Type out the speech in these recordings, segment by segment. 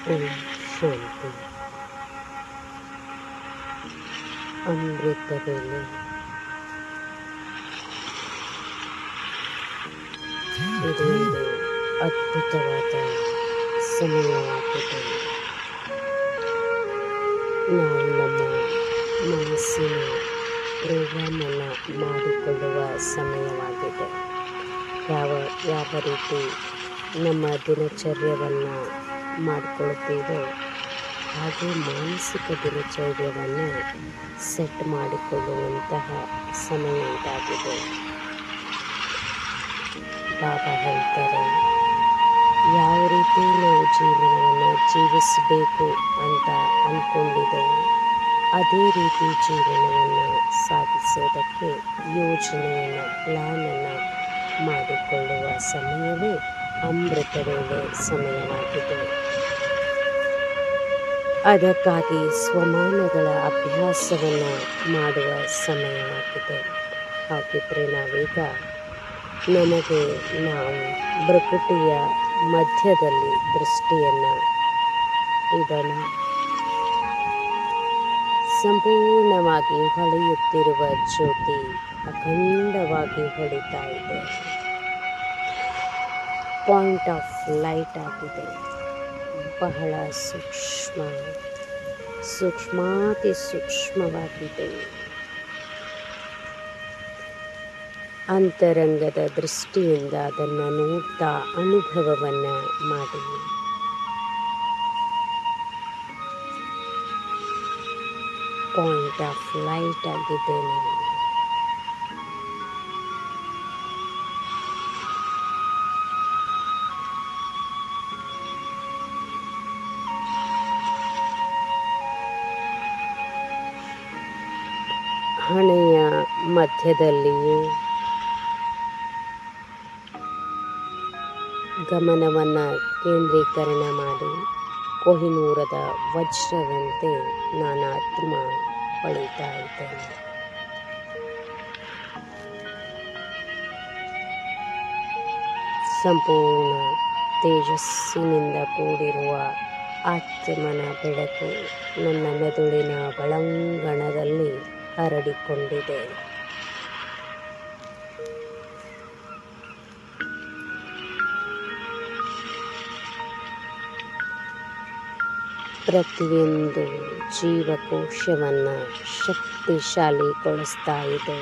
ಓಂ ಶಾಂತಿ. ಅಮೃತ ವೇಳೆ ಇದೊಂದು ಅದ್ಭುತವಾದ ಸಮಯವಾಗಿದೆ. ನಾವು ನಮ್ಮ ಮನಸ್ಸಿನ ಪ್ರೋಗ್ರಾಮನ್ನು ಮಾಡಿಕೊಳ್ಳುವ ಸಮಯವಾಗಿದೆ. ಯಾವ ರೀತಿ ನಮ್ಮ ದಿನಚರ್ಯವನ್ನು ಮಾಡಿಕೊಳ್ತೀವೋ ಹಾಗೆ ಮಾನಸಿಕ ದಿನಚರ್ಯವನ್ನು ಸೆಟ್ ಮಾಡಿಕೊಳ್ಳುವಂತಹ ಸಮಯ ಇದಾಗಿದೆ. ಬಾಬಾ ಹೇಳ್ತಾರೆ, ಯಾವ ರೀತಿ ನಾವು ಜೀವನವನ್ನು ಜೀವಿಸಬೇಕು ಅಂತ ಅಂದ್ಕೊಂಡಿದ್ದೆವು ಅದೇ ರೀತಿ ಜೀವನವನ್ನು ಸಾಗಿಸೋದಕ್ಕೆ ಯೋಜನೆಯನ್ನು ಪ್ಲ್ಯಾನನ್ನು ಮಾಡಿಕೊಳ್ಳುವ ಸಮಯವೇ ಅಮೃತ ವೇಳೆ ಸಮಯವಾಗಿದೆ. ಅದಕ್ಕಾಗಿ ಸ್ವಮಾನಗಳ ಅಭ್ಯಾಸವನ್ನು ಮಾಡುವ ಸಮಯವಾಗಿದೆ. ಹಾಗಿದ್ರೆ ನಾವೀಗ ನಮಗೆ ನಾವು ಭ್ರುಕುಟಿಯ ಮಧ್ಯದಲ್ಲಿ ದೃಷ್ಟಿಯನ್ನು ಇಡೋಣ. ಸಂಪೂರ್ಣವಾಗಿ ಹೊಳೆಯುತ್ತಿರುವ ಜ್ಯೋತಿ ಅಖಂಡವಾಗಿ ಹೊಳಿತಾ ಇದೆ. ಪಾಯಿಂಟ್ ಆಫ್ ಲೈಟ್ ಆಗಿದೆ. ಬಹಳ ಸೂಕ್ಷ್ಮಾತಿ ಸೂಕ್ಷ್ಮವಾಗಿದೆ. ಅಂತರಂಗದ ದೃಷ್ಟಿಯಿಂದ ಅದನ್ನು ನೋಡ್ತಾ ಅನುಭವವನ್ನು ಮಾಡಿ. ಪಾಯಿಂಟ್ ಆಫ್ ಲೈಟ್ ಆಗಿದ್ದೇನೆ. ಹಣೆಯ ಮಧ್ಯದಲ್ಲಿಯೇ ಗಮನವನ್ನು ಕೇಂದ್ರೀಕರಣ ಮಾಡಿ. ಕೊಹಿನೂರದ ವಜ್ರದಂತೆ ನಾನು ಆತ್ಮ ಹೊಳಿತಾ ಇದ್ದೇನೆ. ಸಂಪೂರ್ಣ ತೇಜಸ್ಸಿನಿಂದ ಕೂಡಿರುವ ಆತ್ಮನ ಬೆಳಕು ನನ್ನ ಮೆದುಳಿನ ಒಳಾಂಗಣದಲ್ಲಿ ಹರಡಿಕೊಂಡಿದೆ. ಪ್ರತಿಯೊಂದು ಜೀವಕೋಶವನ್ನು ಶಕ್ತಿಶಾಲಿಗೊಳಿಸ್ತಾ ಇದೆ.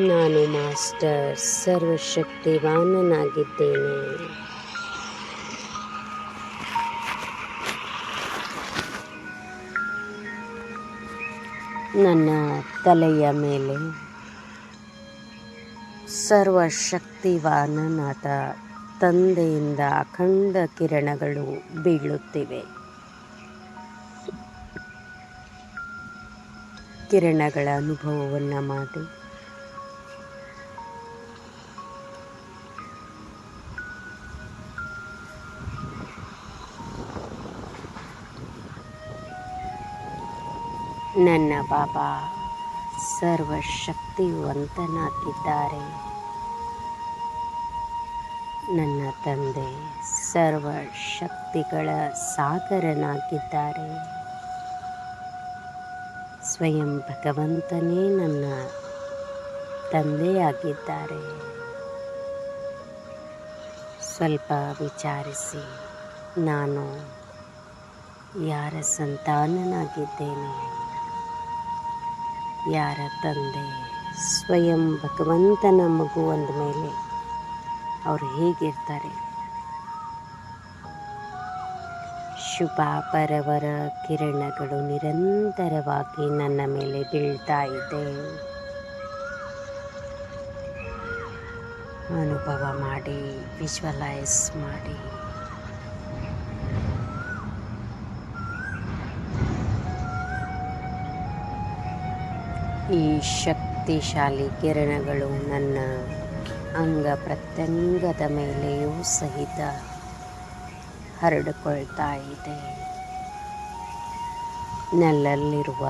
ನಾನು ಮಾಸ್ಟರ್ ಸರ್ವಶಕ್ತಿವಾನನಾಗಿದ್ದೇನೆ. ನನ್ನ ತಲೆಯ ಮೇಲೆ ಸರ್ವಶಕ್ತಿವಾನನಾದ ತಂದೆಯಿಂದ ಅಖಂಡ ಕಿರಣಗಳು ಬೀಳುತ್ತಿವೆ. ಕಿರಣಗಳ ಅನುಭವವನ್ನು ಮಾಡಿ. ನನ್ನ ಬಾಬಾ ಸರ್ವಶಕ್ತಿವಂತನಾಗಿದ್ದಾರೆ. ನನ್ನ ತಂದೆ ಸರ್ವಶಕ್ತಿಗಳ ಸಾಗರನಾಗಿದ್ದಾರೆ. ಸ್ವಯಂ ಭಗವಂತನೇ ನನ್ನ ತಂದೆಯಾಗಿದ್ದಾರೆ. ಸ್ವಲ್ಪ ವಿಚಾರಿಸಿ, ನಾನು ಯಾರ ಸಂತಾನನಾಗಿದ್ದೇನೆ? ಯಾರ ತಂದೆ? ಸ್ವಯಂ ಭಗವಂತನ ಮಗು ಅಂದ ಮೇಲೆ ಅವರು ಹೇಗಿರ್ತಾರೆ? ಶುಭ ಪರವರ ಕಿರಣಗಳು ನಿರಂತರವಾಗಿ ನನ್ನ ಮೇಲೆ ಬೀಳ್ತಾ ಇದೆ. ಅನುಭವ ಮಾಡಿ, ವಿಜುವಲೈಸ್ ಮಾಡಿ. ಈ ಶಕ್ತಿಶಾಲಿ ಕಿರಣಗಳು ನನ್ನ ಅಂಗ ಪ್ರತ್ಯಂಗದ ಮೇಲೆಯೂ ಸಹಿತ ಹರಡಿಕೊಳ್ತಾ ಇದೆ. ನನ್ನಲ್ಲಿರುವ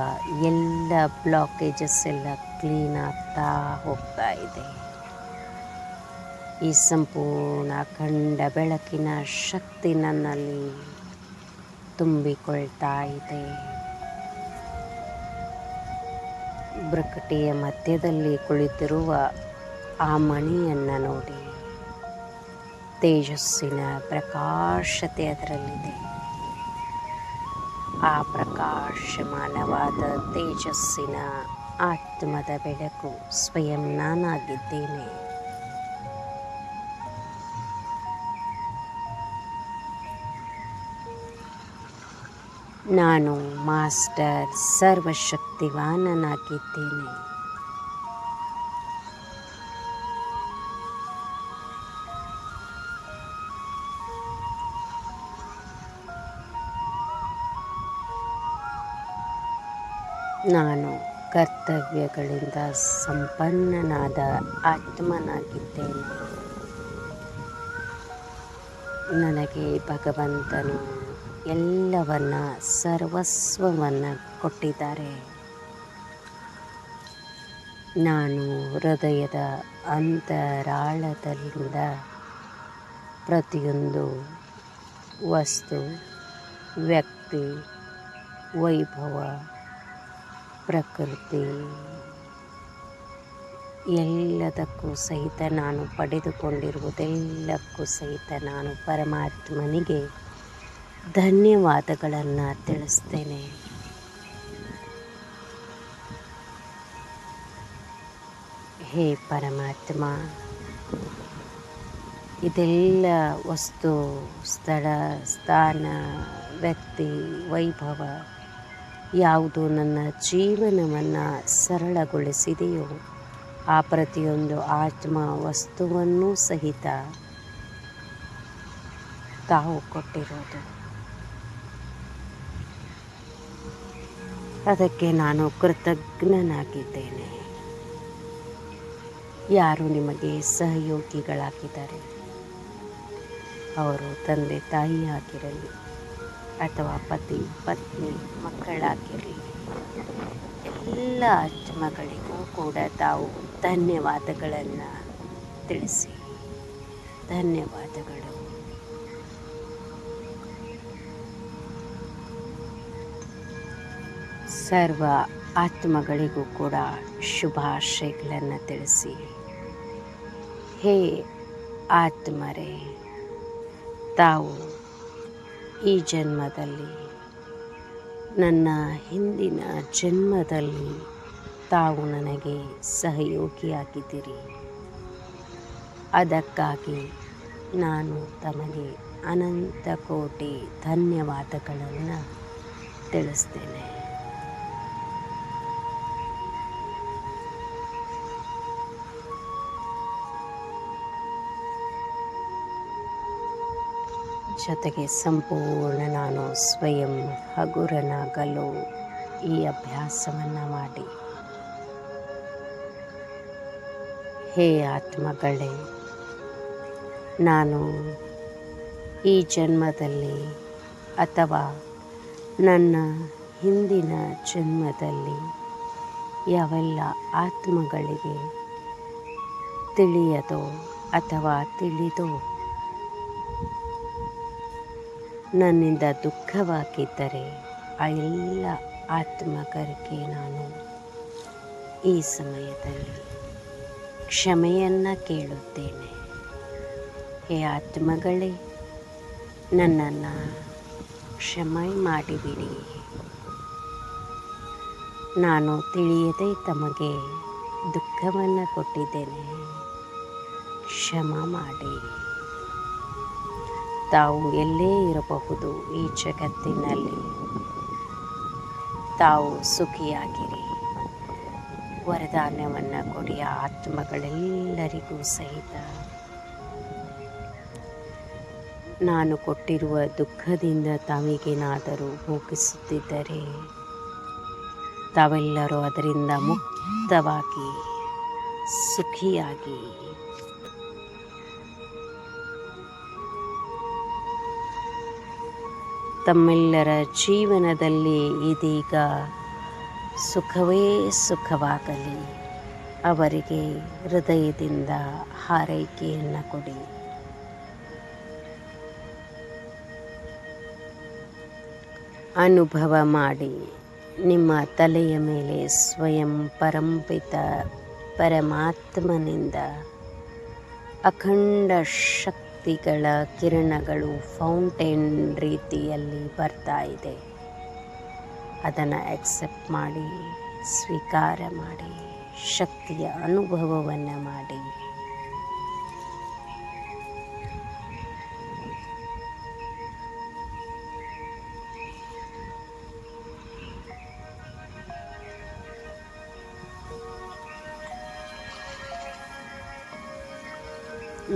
ಎಲ್ಲ ಬ್ಲಾಕೇಜಸ್ ಎಲ್ಲ ಕ್ಲೀನ್ ಆಗ್ತಾ ಹೋಗ್ತಾ ಇದೆ. ಈ ಸಂಪೂರ್ಣ ಅಖಂಡ ಬೆಳಕಿನ ಶಕ್ತಿ ನನ್ನಲ್ಲಿ ತುಂಬಿಕೊಳ್ತಾ ಇದೆ. ಬೃಕಟಿಯ ಮಧ್ಯದಲ್ಲಿ ಕುಳಿತಿರುವ ಆ ಮಣಿಯನ್ನು ನೋಡಿ, ತೇಜಸ್ಸಿನ ಪ್ರಕಾಶತೆ ಅದರಲ್ಲಿದೆ. ಆ ಪ್ರಕಾಶಮಾನವಾದ ತೇಜಸ್ಸಿನ ಆತ್ಮದ ಬೆಳಕು ಸ್ವಯಂ ನಾನಾಗಿದ್ದೇನೆ. ನಾನು ಮಾಸ್ಟರ್ ಸರ್ವಶಕ್ತಿವಾನನಾಗಿದ್ದೇನೆ. ನಾನು ಕರ್ತವ್ಯಗಳಿಂದ ಸಂಪನ್ನನಾದ ಆತ್ಮನಾಗಿದ್ದೇನೆ. ನನಗೆ ಭಗವಂತನು ಎಲ್ಲವನ್ನ ಸರ್ವಸ್ವವನ್ನು ಕೊಟ್ಟಿದ್ದಾರೆ. ನಾನು ಹೃದಯದ ಅಂತರಾಳದಿಂದ ಪ್ರತಿಯೊಂದು ವಸ್ತು, ವ್ಯಕ್ತಿ, ವೈಭವ, ಪ್ರಕೃತಿ ಎಲ್ಲದಕ್ಕೂ ಸಹಿತ ನಾನು ಪಡೆದುಕೊಂಡಿರುವುದೆಲ್ಲಕ್ಕೂ ಸಹಿತ ನಾನು ಪರಮಾತ್ಮನಿಗೆ ಧನ್ಯವಾದಗಳನ್ನು ತಿಳಿಸ್ತೇನೆ. ಹೇ ಪರಮಾತ್ಮ, ಇದೆಲ್ಲ ವಸ್ತು, ಸ್ಥಳ, ಸ್ಥಾನ, ವ್ಯಕ್ತಿ, ವೈಭವ ಯಾವುದು ನನ್ನ ಜೀವನವನ್ನು ಸರಳಗೊಳಿಸಿದೆಯೋ ಆ ಪ್ರತಿಯೊಂದು ಆತ್ಮ ವಸ್ತುವನ್ನೂ ಸಹಿತ ತಾವು ಕೊಟ್ಟಿರೋದು. ಅದಕ್ಕೆ ನಾನು ಕೃತಜ್ಞನಾಗಿದ್ದೇನೆ. ಯಾರು ನಿಮಗೆ ಸಹಯೋಗಿಗಳಾಗಿದ್ದಾರೆ, ಅವರು ತಂದೆ ತಾಯಿ ಆಗಿರಲಿ ಅಥವಾ ಪತಿ ಪತ್ನಿ ಮಕ್ಕಳಾಗಿರಲಿ, ಎಲ್ಲ ಆತ್ಮಗಳಿಗೂ ಕೂಡ ತಾವು ಧನ್ಯವಾದಗಳನ್ನು ತಿಳಿಸಿ. ಧನ್ಯವಾದಗಳು. ಸರ್ವ ಆತ್ಮಗಳಿಗೂ ಕೂಡ ಶುಭಾಶಯಗಳನ್ನು ತಿಳಿಸಿ. ಹೇ ಆತ್ಮರೇ, ತಾವು ಈ ಜನ್ಮದಲ್ಲಿ, ನನ್ನ ಹಿಂದಿನ ಜನ್ಮದಲ್ಲಿ ತಾವು ನನಗೆ ಸಹಯೋಗಿಯಾಗಿದ್ದೀರಿ. ಅದಕ್ಕಾಗಿ ನಾನು ತಮಗೆ ಅನಂತ ಕೋಟಿ ಧನ್ಯವಾದಗಳನ್ನು ತಿಳಿಸ್ತೇನೆ. ಜೊತೆಗೆ ಸಂಪೂರ್ಣ ನಾನು ಸ್ವಯಂ ಹಗುರನಾಗಲು ಈ ಅಭ್ಯಾಸವನ್ನು ಮಾಡಿ. ಹೇ ಆತ್ಮಗಳೇ, ನಾನು ಈ ಜನ್ಮದಲ್ಲಿ ಅಥವಾ ನನ್ನ ಹಿಂದಿನ ಜನ್ಮದಲ್ಲಿ ಯಾವೆಲ್ಲ ಆತ್ಮಗಳಿಗೆ ತಿಳಿಯದೋ ಅಥವಾ ತಿಳಿದೋ ನನ್ನಿಂದ ದುಃಖವಾಗಿದ್ದರೆ ಆ ಎಲ್ಲ ಆತ್ಮಗಳಿಗೆ ನಾನು ಈ ಸಮಯದಲ್ಲಿ ಕ್ಷಮೆಯನ್ನು ಕೇಳುತ್ತೇನೆ. ಹೇ ಆತ್ಮಗಳೇ, ನನ್ನನ್ನು ಕ್ಷಮೆ ಮಾಡಿಬಿಡಿ. ನಾನು ತಿಳಿಯದೆ ತಮಗೆ ದುಃಖವನ್ನು ಕೊಟ್ಟಿದ್ದೇನೆ, ಕ್ಷಮೆ ಮಾಡಿ. ತಾವು ಎಲ್ಲೇ ಇರಬಹುದು ಈ ಜಗತ್ತಿನಲ್ಲಿ, ತಾವು ಸುಖಿಯಾಗಿರಿ. ವರದಾನವನ್ನು ಕೊಡಿ ಆತ್ಮಗಳೆಲ್ಲರಿಗೂ ಸಹಿತ. ನಾನು ಕೊಟ್ಟಿರುವ ದುಃಖದಿಂದ ತಾವಿಗೇನಾದರೂ ಭೋಗಿಸುತ್ತಿದ್ದರೆ ತಾವೆಲ್ಲರೂ ಅದರಿಂದ ಮುಕ್ತವಾಗಿ ಸುಖಿಯಾಗಿ ತಮ್ಮೆಲ್ಲರ ಜೀವನದಲ್ಲಿ ಇದೀಗ ಸುಖವೇ ಸುಖವಾಗಲಿ. ಅವರಿಗೆ ಹೃದಯದಿಂದ ಹಾರೈಕೆಯನ್ನು ಕೊಡಿ. ಅನುಭವ ಮಾಡಿ, ನಿಮ್ಮ ತಲೆಯ ಮೇಲೆ ಸ್ವಯಂ ಪರಂಪಿತ ಪರಮಾತ್ಮನಿಂದ ಅಖಂಡ ಶಕ್ತಿಗಳ ಕಿರಣಗಳು ಫೌಂಟೇನ್ ರೀತಿಯಲ್ಲಿ ಬರ್ತಾ ಇದೆ. ಅದನ್ನು ಅಕ್ಸೆಪ್ಟ್ ಮಾಡಿ, ಸ್ವೀಕಾರ ಮಾಡಿ, ಶಕ್ತಿಯ ಅನುಭವವನ್ನು ಮಾಡಿ.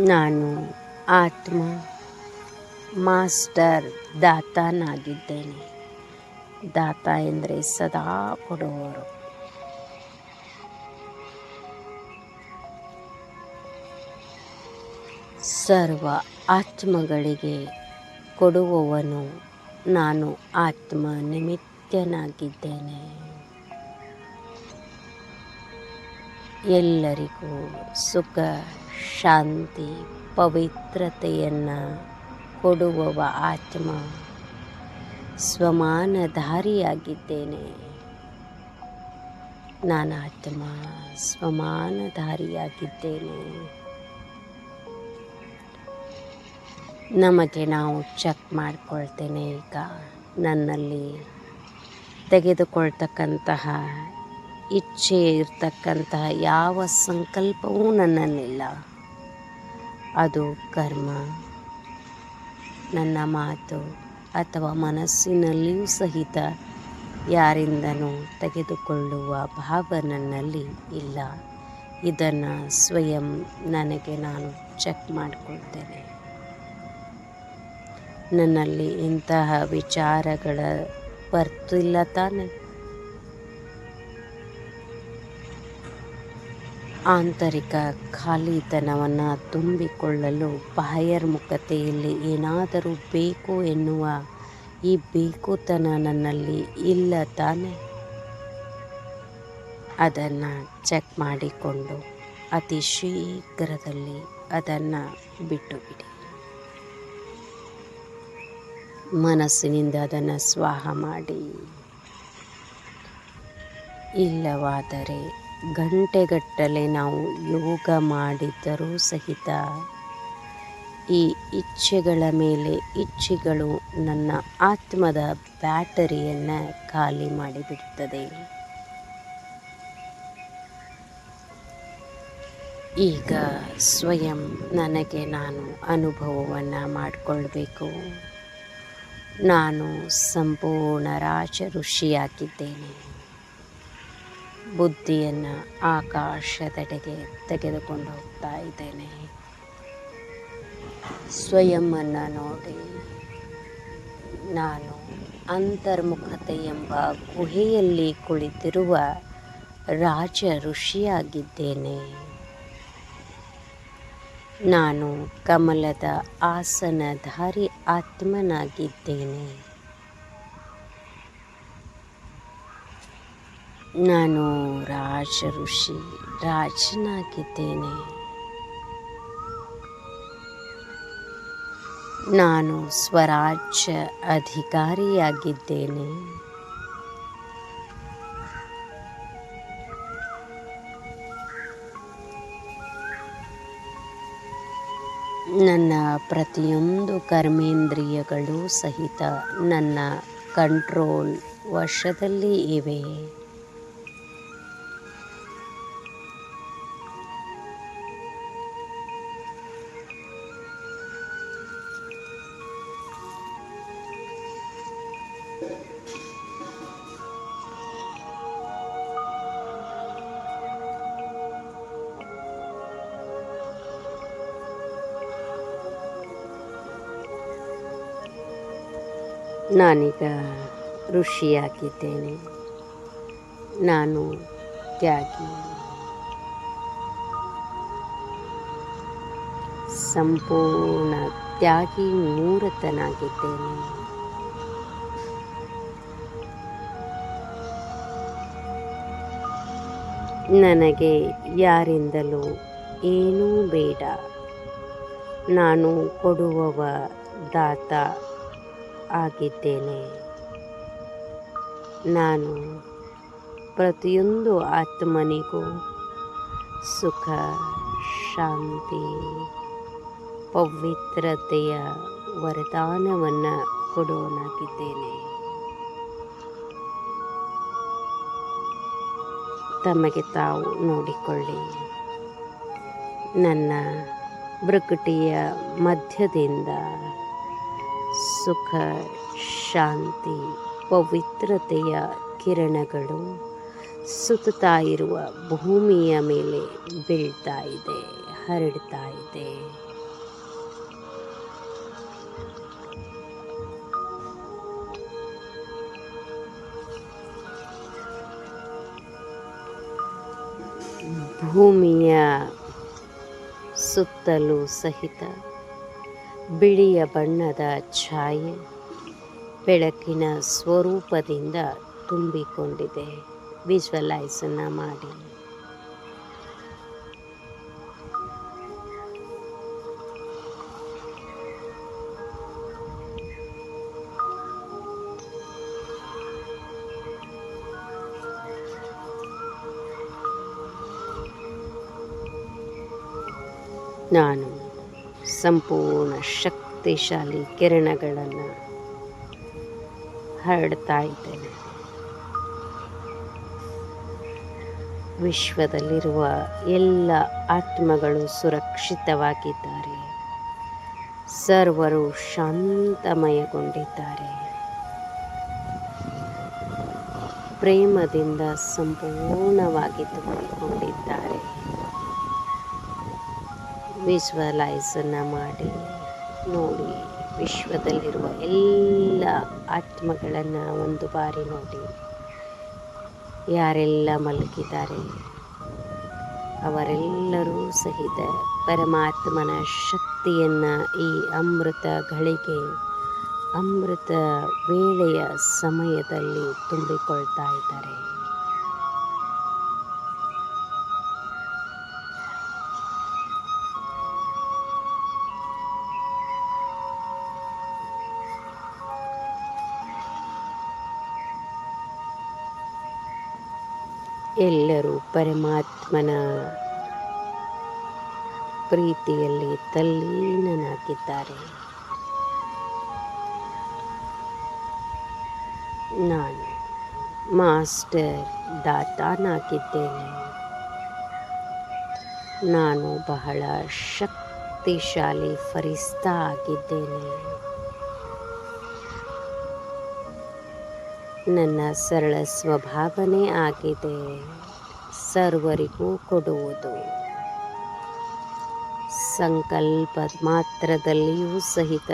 ನಾನು ಆತ್ಮ ಮಾಸ್ಟರ್ ದಾತನಾಗಿದ್ದೇನೆ. ದಾತ ಎಂದರೆ ಸದಾ ಕೊಡುವವರು. ಸರ್ವ ಆತ್ಮಗಳಿಗೆ ಕೊಡುವವನು ನಾನು. ಆತ್ಮ ನಿಮಿತ್ತನಾಗಿದ್ದೇನೆ. ಎಲ್ಲರಿಗೂ ಸುಖ, ಶಾಂತಿ, ಪವಿತ್ರತೆಯನ್ನು ಕೊಡುವವ ಆತ್ಮ. ಸ್ವಮಾನಧಾರಿಯಾಗಿದ್ದೇನೆ. ನಾನು ಆತ್ಮ ಸ್ವಮಾನಧಾರಿಯಾಗಿದ್ದೇನೆ. ನಮಗೆ ನಾವು ಚೆಕ್ ಮಾಡ್ಕೊಳ್ತೇನೆ. ಈಗ ನನ್ನಲ್ಲಿ ತೆಗೆದುಕೊಳ್ತಕ್ಕಂತಹ ಇಚ್ಛೆ ಇರ್ತಕ್ಕಂತಹ ಯಾವ ಸಂಕಲ್ಪವೂ ನನ್ನಲ್ಲಿಲ್ಲ. ಅದು ಕರ್ಮ, ನನ್ನ ಮಾತು ಅಥವಾ ಮನಸ್ಸಿನಲ್ಲಿಯೂ ಸಹಿತ ಯಾರಿಂದನೂ ತೆಗೆದುಕೊಳ್ಳುವ ಭಾವ ನನ್ನಲ್ಲಿ ಇಲ್ಲ. ಇದನ್ನು ಸ್ವಯಂ ನನಗೆ ನಾನು ಚೆಕ್ ಮಾಡಿಕೊಳ್ತೇನೆ. ನನ್ನಲ್ಲಿ ಇಂತಹ ವಿಚಾರಗಳ ಬರ್ತಿಲ್ಲ ತಾನೆ. ಆಂತರಿಕ ಖಾಲಿತನವನ್ನು ತುಂಬಿಕೊಳ್ಳಲು ಬಾಹ್ಯರ್ಮುಖತೆಯಲ್ಲಿ ಏನಾದರೂ ಬೇಕು ಎನ್ನುವ ಈ ಬೇಕುತನ ನನ್ನಲ್ಲಿ ಇಲ್ಲ ತಾನೆ. ಅದನ್ನು ಚೆಕ್ ಮಾಡಿಕೊಂಡು ಅತಿ ಶೀಘ್ರದಲ್ಲಿ ಅದನ್ನು ಬಿಟ್ಟು ಬಿಡಿ. ಮನಸ್ಸಿನಿಂದ ಅದನ್ನು ಸ್ವಾಹ ಮಾಡಿ. ಇಲ್ಲವಾದರೆ ಗಂಟೆಗಟ್ಟಲೆ ನಾವು ಯೋಗ ಮಾಡಿದ್ದರೂ ಸಹಿತ ಈ ಇಚ್ಛೆಗಳ ಮೇಲೆ ಇಚ್ಛೆಗಳು ನನ್ನ ಆತ್ಮದ ಬ್ಯಾಟರಿಯನ್ನು ಖಾಲಿ ಮಾಡಿಬಿಡ್ತದೆ. ಈಗ ಸ್ವಯಂ ನನಗೆ ನಾನು ಅನುಭವವನ್ನು ಮಾಡಿಕೊಳ್ಬೇಕು. ನಾನು ಸಂಪೂರ್ಣ ರಾಜ ಋಷಿಯಾಗಿದ್ದೇನೆ. ಬುದ್ಧಿಯನ್ನು ಆಕಾಶದೆಡೆಗೆ ತೆಗೆದುಕೊಂಡು ಹೋಗ್ತಾ ಇದ್ದೇನೆ. ಸ್ವಯಂವನ್ನು ನೋಡಿ. ನಾನು ಅಂತರ್ಮುಖತೆ ಎಂಬ ಗುಹೆಯಲ್ಲಿ ಕುಳಿತಿರುವ ರಾಜ ಋಷಿಯಾಗಿದ್ದೇನೆ. ನಾನು ಕಮಲದ ಆಸನಧಾರಿ ಆತ್ಮನಾಗಿದ್ದೇನೆ. ನಾನು ರಾಜ ಋಷಿ ರಾಜನಾಗಿದ್ದೇನೆ. ನಾನು ಸ್ವರಾಜ್ಯ ಅಧಿಕಾರಿಯಾಗಿದ್ದೇನೆ. ನನ್ನ ಪ್ರತಿಯೊಂದು ಕರ್ಮೇಂದ್ರಿಯಗಳು ಸಹಿತ ನನ್ನ ಕಂಟ್ರೋಲ್ ವಶದಲ್ಲಿ ಇವೆ. ನಾನೀಗ ಋಷಿಯಾಗಿದ್ದೇನೆ. ನಾನು ತ್ಯಾಗಿ, ಸಂಪೂರ್ಣ ತ್ಯಾಗಿ ಮೂರ್ತನಾಗಿದ್ದೇನೆ. ನನಗೆ ಯಾರಿಂದಲೂ ಏನೂ ಬೇಡ. ನಾನು ಕೊಡುವವ ದಾತ ಆಗಿದ್ದೇನೆ. ನಾನು ಪ್ರತಿಯೊಂದು ಆತ್ಮನಿಗೂ ಸುಖ, ಶಾಂತಿ, ಪವಿತ್ರತೆಯ ವರದಾನವನ್ನು ಕೊಡೋನಾಗಿದ್ದೇನೆ. ತಮಗೆ ತಾವು ನೋಡಿಕೊಳ್ಳಿ. ನನ್ನ ಭ್ರುಕುಟಿಯ ಮಧ್ಯದಿಂದ ಸುಖ, ಶಾಂತಿ, ಪವಿತ್ರತೆಯ ಕಿರಣಗಳು ಸುತ್ತುತ್ತಾ ಇರುವ ಭೂಮಿಯ ಮೇಲೆ ಬೀಳ್ತಾ ಇದೆ, ಹರಡ್ತಾ ಇದೆ. ಭೂಮಿಯ ಸುತ್ತಲೂ ಸಹಿತ ಬಿಳಿಯ ಬಣ್ಣದ ಛಾಯೆ ಬೆಳಕಿನ ಸ್ವರೂಪದಿಂದ ತುಂಬಿಕೊಂಡಿದೆ. ವಿಜುವಲೈಸನ್ನು ಮಾಡಿ. ನಾನು ಸಂಪೂರ್ಣ ಶಕ್ತಿಶಾಲಿ ಕಿರಣಗಳನ್ನು ಹರಡ್ತಾ ಇದ್ದೇನೆ. ವಿಶ್ವದಲ್ಲಿರುವ ಎಲ್ಲ ಆತ್ಮಗಳು ಸುರಕ್ಷಿತವಾಗಿದ್ದಾರೆ. ಸರ್ವರು ಶಾಂತಮಯಗೊಂಡಿದ್ದಾರೆ. ಪ್ರೇಮದಿಂದ ಸಂಪೂರ್ಣವಾಗಿ ತುಂಬಿಕೊಂಡಿದ್ದಾರೆ. ವಿಜುವಲೈಸನ್ನು ಮಾಡಿ ನೋಡಿ. ವಿಶ್ವದಲ್ಲಿರುವ ಎಲ್ಲ ಆತ್ಮಗಳನ್ನು ಒಂದು ಬಾರಿ ನೋಡಿ. ಯಾರೆಲ್ಲ ಮಲಗಿದ್ದಾರೆ ಅವರೆಲ್ಲರೂ ಸಹಿತ ಪರಮಾತ್ಮನ ಶಕ್ತಿಯನ್ನು ಈ ಅಮೃತ ಘಳಿಗೆ, ಅಮೃತ ವೇಳೆಯ ಸಮಯದಲ್ಲಿ ತುಂಬಿಕೊಳ್ತಾ ಇದ್ದಾರೆ. ಎಲ್ಲರೂ ಪರಮಾತ್ಮನ ಪ್ರೀತಿಯಲ್ಲಿ ತಲ್ಲೀನನಾಗಿದ್ದಾರೆ. ನಾನು ಮಾಸ್ಟರ್ ದಾತಾನಾಗಿದ್ದೇನೆ. ನಾನು ಬಹಳ ಶಕ್ತಿಶಾಲಿ ಫರಿಸ್ತಾ ಆಗಿದ್ದೇನೆ. ನನ್ನ ಸರಳ ಸ್ವಭಾವನೆ ಆಗಿದೆ ಸರ್ವರಿಗೂ ಕೊಡುವುದು. ಸಂಕಲ್ಪ ಮಾತ್ರದಲ್ಲಿಯೂ ಸಹಿತ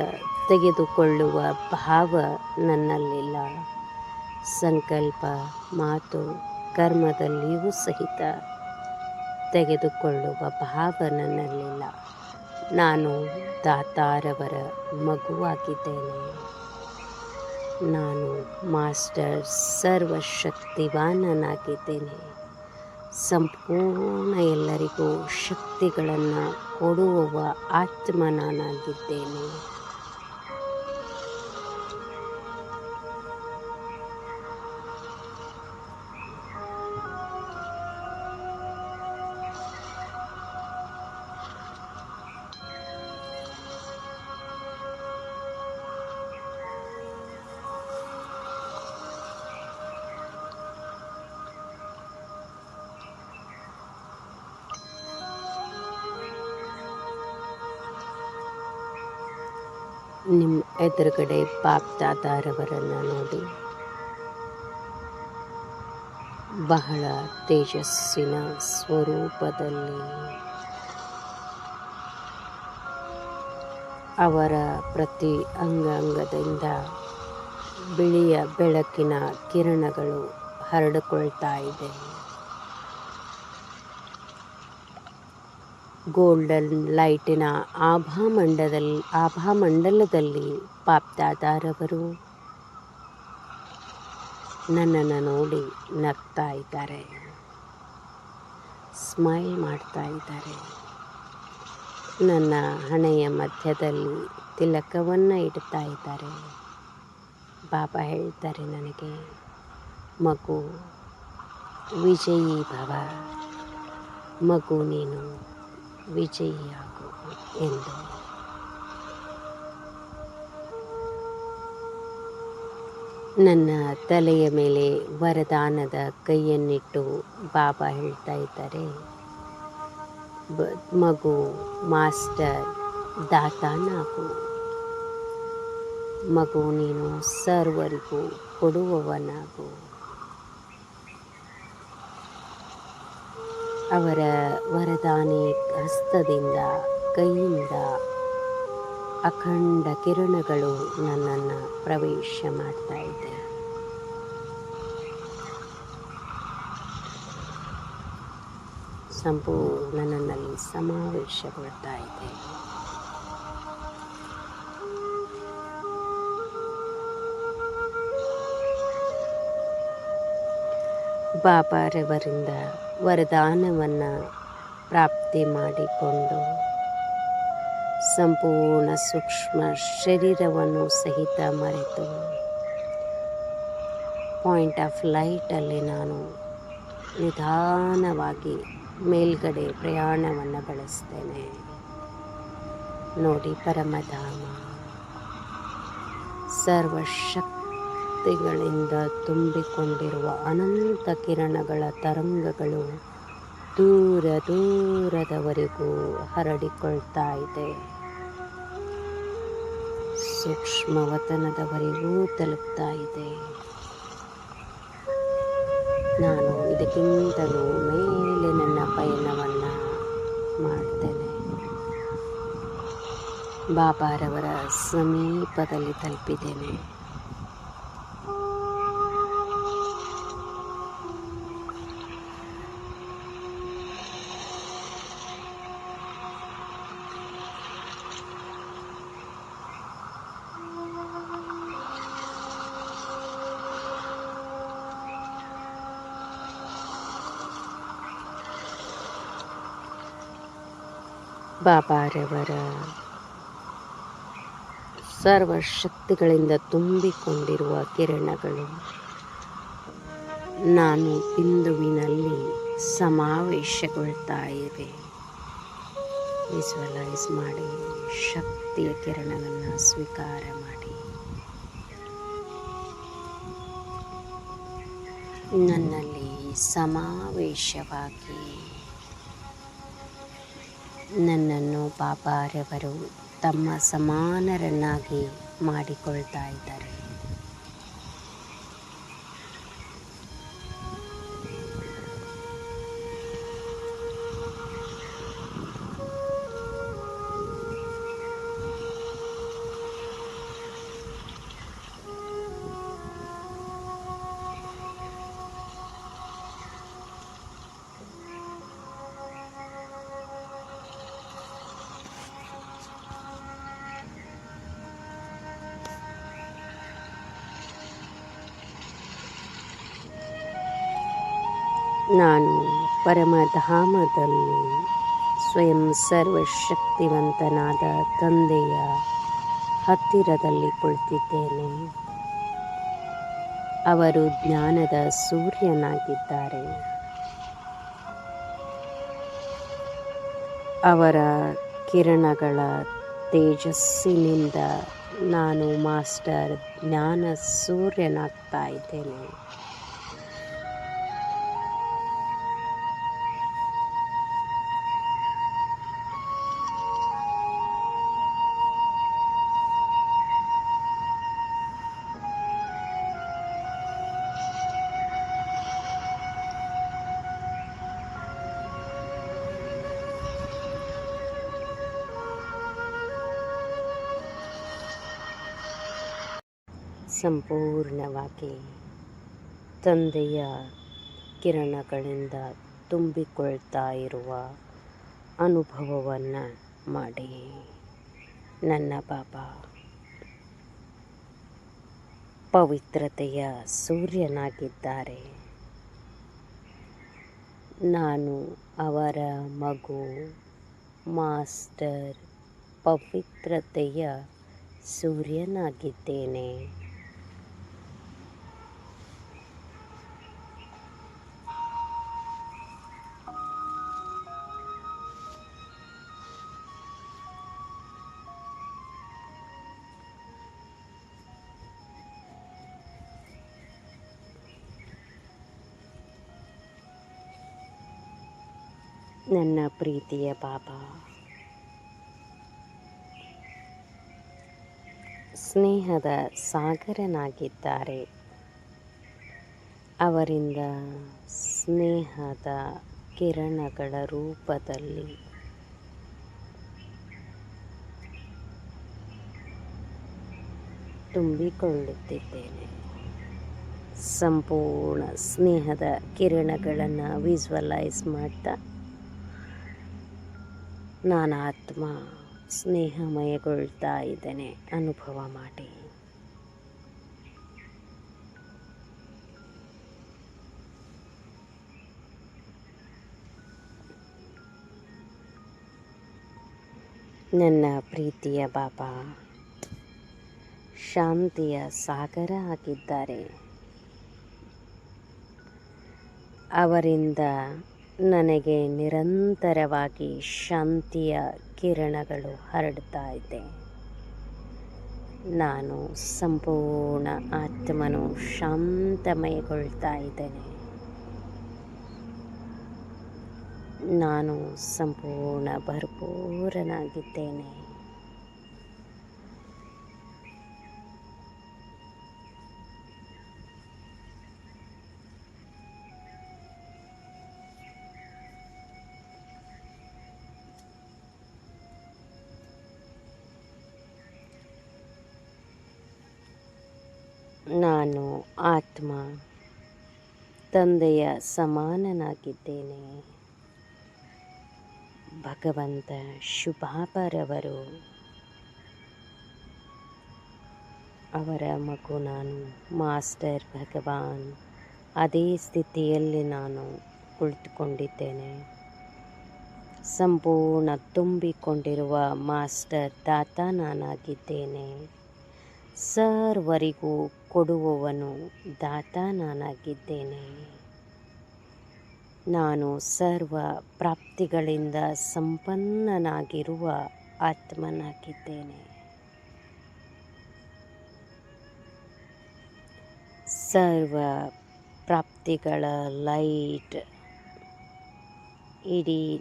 ತೆಗೆದುಕೊಳ್ಳುವ ಭಾವ ನನ್ನಲ್ಲಿಲ್ಲ. ಸಂಕಲ್ಪ, ಮಾತು, ಕರ್ಮದಲ್ಲಿಯೂ ಸಹಿತ ತೆಗೆದುಕೊಳ್ಳುವ ಭಾವ ನನ್ನಲ್ಲಿಲ್ಲ. ನಾನು ದಾತಾರವರ ಮಗುವಾಗಿದ್ದೇನೆ. ನಾನು ಮಾಸ್ಟರ್ ಸರ್ವಶಕ್ತಿವಾನನಾಗಿದ್ದೇನೆ. ಸಂಪೂರ್ಣ ಎಲ್ಲರಿಗೂ ಶಕ್ತಿಗಳನ್ನು ಕೊಡುವ ಆತ್ಮ ನಾನಾಗಿದ್ದೇನೆ. ನಿಮ್ಮ ಎದುರುಗಡೆ ಬಾಪ್ದಾದಾರವರನ್ನು ನೋಡಿ. ಬಹಳ ತೇಜಸ್ಸಿನ ಸ್ವರೂಪದಲ್ಲಿ ಅವರ ಪ್ರತಿ ಅಂಗಾಂಗದಿಂದ ಬಿಳಿಯ ಬೆಳಕಿನ ಕಿರಣಗಳು ಹರಡಿಕೊಳ್ತಾ ಇದೆ. ಗೋಲ್ಡನ್ ಲೈಟಿನ ಆಭಾಮಂಡಲದಲ್ಲಿ ಬಾಪ್ದಾದಾರವರು ನನ್ನನ್ನು ನೋಡಿ ನಗ್ತಾ ಇದ್ದಾರೆ. ಸ್ಮೈಲ್ ಮಾಡ್ತಾ ಇದ್ದಾರೆ. ನನ್ನ ಹಣೆಯ ಮಧ್ಯದಲ್ಲಿ ತಿಲಕವನ್ನು ಇಡ್ತಾ ಇದ್ದಾರೆ. ಬಾಬಾ ಹೇಳ್ತಾರೆ ನನಗೆ, ಮಗು ವಿಜಯೀ ಭವ, ಮಗು ನೀನು ವಿಜಯಿಯಾಗು ಎಂದು. ನನ್ನ ತಲೆಯ ಮೇಲೆ ವರದಾನದ ಕೈಯನ್ನಿಟ್ಟು ಬಾಬಾ ಹೇಳ್ತಾ ಇದ್ದಾರೆ, ಮಗು ಮಾಸ್ಟರ್ ದಾತಾನಾಗು, ಮಗು ನೀನು ಸರ್ವರಿಗೂ ಕೊಡುವವನಾಗು. ಅವರ ವರದಾನಿ ಹಸ್ತದಿಂದ ಕೈಯಿಂದ ಅಖಂಡ ಕಿರಣಗಳು ನನ್ನನ್ನು ಪ್ರವೇಶ ಮಾಡ್ತಾ ಇದೆ. ಸಂಪೂರ್ಣ ನನ್ನಲ್ಲಿ ಸಮಾವೇಶಗೊಳ್ತಾ ಇದೆ. ಬಾಬಾರವರಿಂದ ವರದಾನವನ್ನು ಪ್ರಾಪ್ತಿ ಮಾಡಿಕೊಂಡು ಸಂಪೂರ್ಣ ಸೂಕ್ಷ್ಮ ಶರೀರವನ್ನು ಸಹಿತ ಮರೆತು ಪಾಯಿಂಟ್ ಆಫ್ ಲೈಟಲ್ಲಿ ನಾನು ನಿಧಾನವಾಗಿ ಮೇಲ್ಗಡೆ ಪ್ರಯಾಣವನ್ನು ಬೆಳೆಸ್ತೇನೆ. ನೋಡಿ, ಪರಮಧಾಮ ಸರ್ವಶಕ್ತಿಗಳಿಂದ ತುಂಬಿಕೊಂಡಿರುವ ಅನಂತ ಕಿರಣಗಳ ತರಂಗಗಳು ದೂರ ದೂರದವರೆಗೂ ಹರಡಿಕೊಳ್ತಾ ಇದೆ. ಸೂಕ್ಷ್ಮವತನದವರೆಗೂ ತಲುಪ್ತಾ ಇದೆ. ನಾನು ಇದಕ್ಕಿಂತಲೂ ಮೇಲೆ ನನ್ನ ಪಯಣವನ್ನು ಮಾಡ್ತೇನೆ. ಬಾಬಾರವರ ಸಮೀಪದಲ್ಲಿ ತಲುಪಿದ್ದೇನೆ. ಬಾಬಾರವರ ಸರ್ವಶಕ್ತಿಗಳಿಂದ ತುಂಬಿಕೊಂಡಿರುವ ಕಿರಣಗಳು ನಾನು ಬಿಂದುವಿನಲ್ಲಿ ಸಮಾವೇಶಗೊಳ್ತಾ ಇವೆ. ವಿಜುವಲೈಸ್ ಮಾಡಿ, ಶಕ್ತಿಯ ಕಿರಣವನ್ನು ಸ್ವೀಕಾರ ಮಾಡಿ. ನನ್ನಲ್ಲಿ ಸಮಾವೇಶವಾಗಿ ನನ್ನನ್ನು ಬಾಬಾರವರು ತಮ್ಮ ಸಮಾನರನ್ನಾಗಿ ಮಾಡಿಕೊಳ್ತಾ ಇದ್ದಾರೆ. ನಾನು ಪರಮಧಾಮದಲ್ಲಿ ಸ್ವಯಂ ಸರ್ವಶಕ್ತಿವಂತನಾದ ತಂದೆಯ ಹತ್ತಿರದಲ್ಲಿ ಕುಳಿತಿದ್ದೇನೆ. ಅವರು ಜ್ಞಾನದ ಸೂರ್ಯನಾಗಿದ್ದಾರೆ. ಅವರ ಕಿರಣಗಳ ತೇಜಸ್ಸಿನಿಂದ ನಾನು ಮಾಸ್ಟರ್ ಜ್ಞಾನ ಸೂರ್ಯನಾಗ್ತಾ ಇದ್ದೇನೆ. ಸಂಪೂರ್ಣವಾಗಿ ತಂದೆಯ ಕಿರಣಗಳಿಂದ ತುಂಬಿಕೊಳ್ತಾ ಇರುವ ಅನುಭವವನ್ನು ಮಾಡಿ. ನನ್ನ ಬಾಬಾ ಪವಿತ್ರತೆಯ ಸೂರ್ಯನಾಗಿದ್ದಾರೆ. ನಾನು ಅವರ ಮಗು, ಮಾಸ್ಟರ್ ಪವಿತ್ರತೆಯ ಸೂರ್ಯನಾಗಿದ್ದೇನೆ. ನನ್ನ ಪ್ರೀತಿಯ ಬಾಬಾ ಸ್ನೇಹದ ಸಾಗರನಾಗಿದ್ದಾರೆ. ಅವರಿಂದ ಸ್ನೇಹದ ಕಿರಣಗಳ ರೂಪದಲ್ಲಿ ತುಂಬಿಕೊಳ್ಳುತ್ತಿದ್ದೇನೆ. ಸಂಪೂರ್ಣ ಸ್ನೇಹದ ಕಿರಣಗಳನ್ನು ವಿಜುವಲೈಸ್ ಮಾಡ್ತಾ ನಾನು ಆತ್ಮ ಸ್ನೇಹಮಯಗೊಳ್ತಾ ಇದ್ದೇನೆ. ಅನುಭವ ಮಾಡಿ. ನನ್ನ ಪ್ರೀತಿಯ ಬಾಬಾ ಶಾಂತಿಯ ಸಾಗರ ಆಗಿದ್ದಾರೆ. ಅವರಿಂದ ನನಗೆ ನಿರಂತರವಾಗಿ ಶಾಂತಿಯ ಕಿರಣಗಳು ಹರಡ್ತಾ ಇದೆ. ನಾನು ಸಂಪೂರ್ಣ ಆತ್ಮನು ಶಾಂತಮಯಗೊಳ್ತಾ ಇದ್ದೇನೆ. ನಾನು ಸಂಪೂರ್ಣ ಭರಪೂರನಾಗಿದ್ದೇನೆ. ನಾನು ಆತ್ಮ ತಂದೆಯ ಸಮಾನನಾಗಿದ್ದೇನೆ. ಭಗವಂತ ಶುಭಾಬರವರು ಅವರ ಮಗು ನಾನು. ಮಾಸ್ಟರ್ ಭಗವಾನ್ ಅದೇ ಸ್ಥಿತಿಯಲ್ಲಿ ನಾನು ಕುಳಿತುಕೊಂಡಿದ್ದೇನೆ. ಸಂಪೂರ್ಣ ತುಂಬಿಕೊಂಡಿರುವ ಮಾಸ್ಟರ್ ದಾತ ನಾನಾಗಿದ್ದೇನೆ. ಸರ್ವರಿಗೂ ಕೊಡುವವನು ದಾತ ನಾನಾಗಿದ್ದೇನೆ. ನಾನು ಸರ್ವ ಪ್ರಾಪ್ತಿಗಳಿಂದ ಸಂಪನ್ನನಾಗಿರುವ ಆತ್ಮನಾಗಿದ್ದೇನೆ. ಸರ್ವ ಪ್ರಾಪ್ತಿಗಳ ಲೈಟ್ ಇಡೀ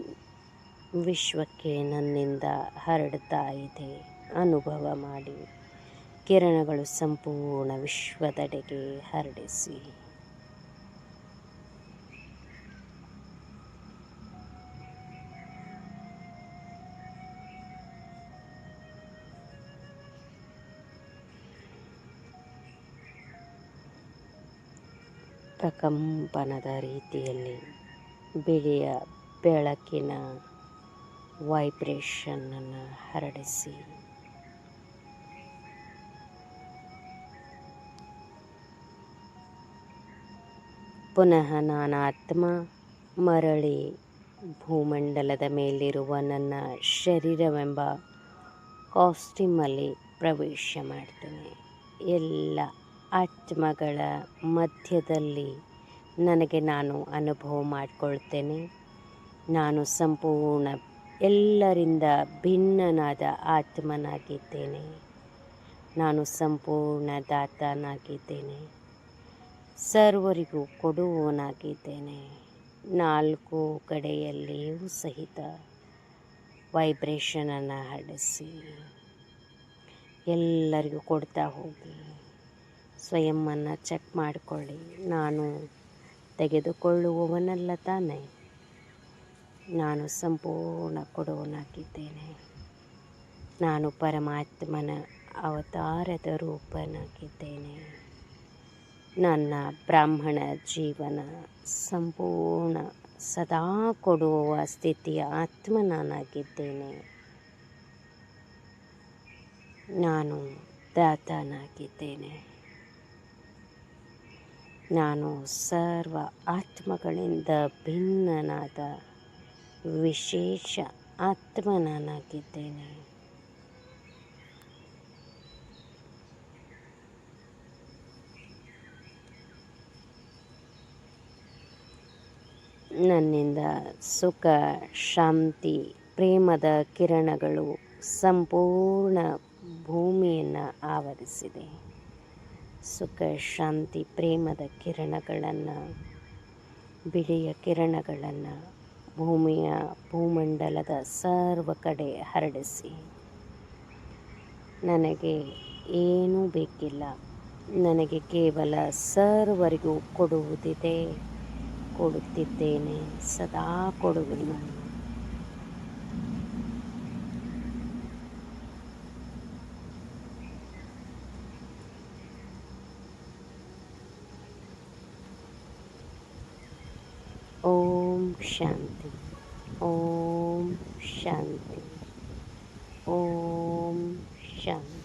ವಿಶ್ವಕ್ಕೆ ನನ್ನಿಂದ ಹರಡ್ತಾ ಇದೆ. ಅನುಭವ ಮಾಡಿ. ಕಿರಣಗಳು ಸಂಪೂರ್ಣ ವಿಶ್ವದೆಡೆಗೆ ಹರಡಿಸಿ. ಪ್ರಕಂಪನದ ರೀತಿಯಲ್ಲಿ ಬಿಳಿಯ ಬೆಳಕಿನ ವೈಬ್ರೇಷನನ್ನು ಹರಡಿಸಿ. ಪುನಃ ನಾನು ಆತ್ಮ ಮರಳಿ ಭೂಮಂಡಲದ ಮೇಲಿರುವ ನನ್ನ ಶರೀರವೆಂಬ ಕಾಸ್ಟ್ಯೂಮಲ್ಲಿ ಪ್ರವೇಶ ಮಾಡ್ತೇನೆ. ಎಲ್ಲ ಆತ್ಮಗಳ ಮಧ್ಯದಲ್ಲಿ ನನಗೆ ನಾನು ಅನುಭವ ಮಾಡಿಕೊಳ್ತೇನೆ. ನಾನು ಸಂಪೂರ್ಣ ಎಲ್ಲರಿಂದ ಭಿನ್ನನಾದ ಆತ್ಮನಾಗಿದ್ದೇನೆ. ನಾನು ಸಂಪೂರ್ಣ ದಾತನಾಗಿದ್ದೇನೆ. ಸರ್ವರಿಗೂ ಕೊಡುವವನಾಗಿದ್ದೇನೆ. ನಾಲ್ಕು ಕಡೆಯಲ್ಲಿಯೂ ಸಹಿತ ವೈಬ್ರೇಷನನ್ನು ಹರಡಿಸಿ ಎಲ್ಲರಿಗೂ ಕೊಡ್ತಾ ಹೋಗಿ. ಸ್ವಯಂವನ್ನು ಚೆಕ್ ಮಾಡಿಕೊಳ್ಳಿ. ನಾನು ತೆಗೆದುಕೊಳ್ಳುವವನಲ್ಲ ತಾನೇ. ನಾನು ಸಂಪೂರ್ಣ ಕೊಡುವವನಾಗಿದ್ದೇನೆ. ನಾನು ಪರಮಾತ್ಮನ ಅವತಾರದ ರೂಪನಾಗಿದ್ದೇನೆ. ನನ್ನ ಬ್ರಾಹ್ಮಣ ಜೀವನ ಸಂಪೂರ್ಣ ಸದಾ ಕೊಡುವ ಸ್ಥಿತಿಯ ಆತ್ಮ ನಾನಾಗಿದ್ದೇನೆ. ನಾನು ದಾತನಾಗಿದ್ದೇನೆ. ನಾನು ಸರ್ವ ಆತ್ಮಗಳಿಂದ ಭಿನ್ನನಾದ ವಿಶೇಷ ಆತ್ಮನಾಗಿದ್ದೇನೆ. ನನ್ನಿಂದ ಸುಖ, ಶಾಂತಿ, ಪ್ರೇಮದ ಕಿರಣಗಳು ಸಂಪೂರ್ಣ ಭೂಮಿಯನ್ನು ಆವರಿಸಿದೆ. ಸುಖ, ಶಾಂತಿ, ಪ್ರೇಮದ ಕಿರಣಗಳನ್ನು, ಬಿಳಿಯ ಕಿರಣಗಳನ್ನು ಭೂಮಂಡಲದ ಸರ್ವ ಕಡೆ ಹರಡಿಸಿ. ನನಗೆ ಏನೂ ಬೇಕಿಲ್ಲ. ನನಗೆ ಕೇವಲ ಸರ್ವರಿಗೂ ಕೊಡುವುದಿದೆ, ಕೊಡುತ್ತಿದ್ದೇನೆ, ಸದಾ ಕೊಡುವೆನು. ಓಂ ಶಾಂತಿ, ಓಂ ಶಾಂತಿ, ಓಂ ಶಾಂತಿ.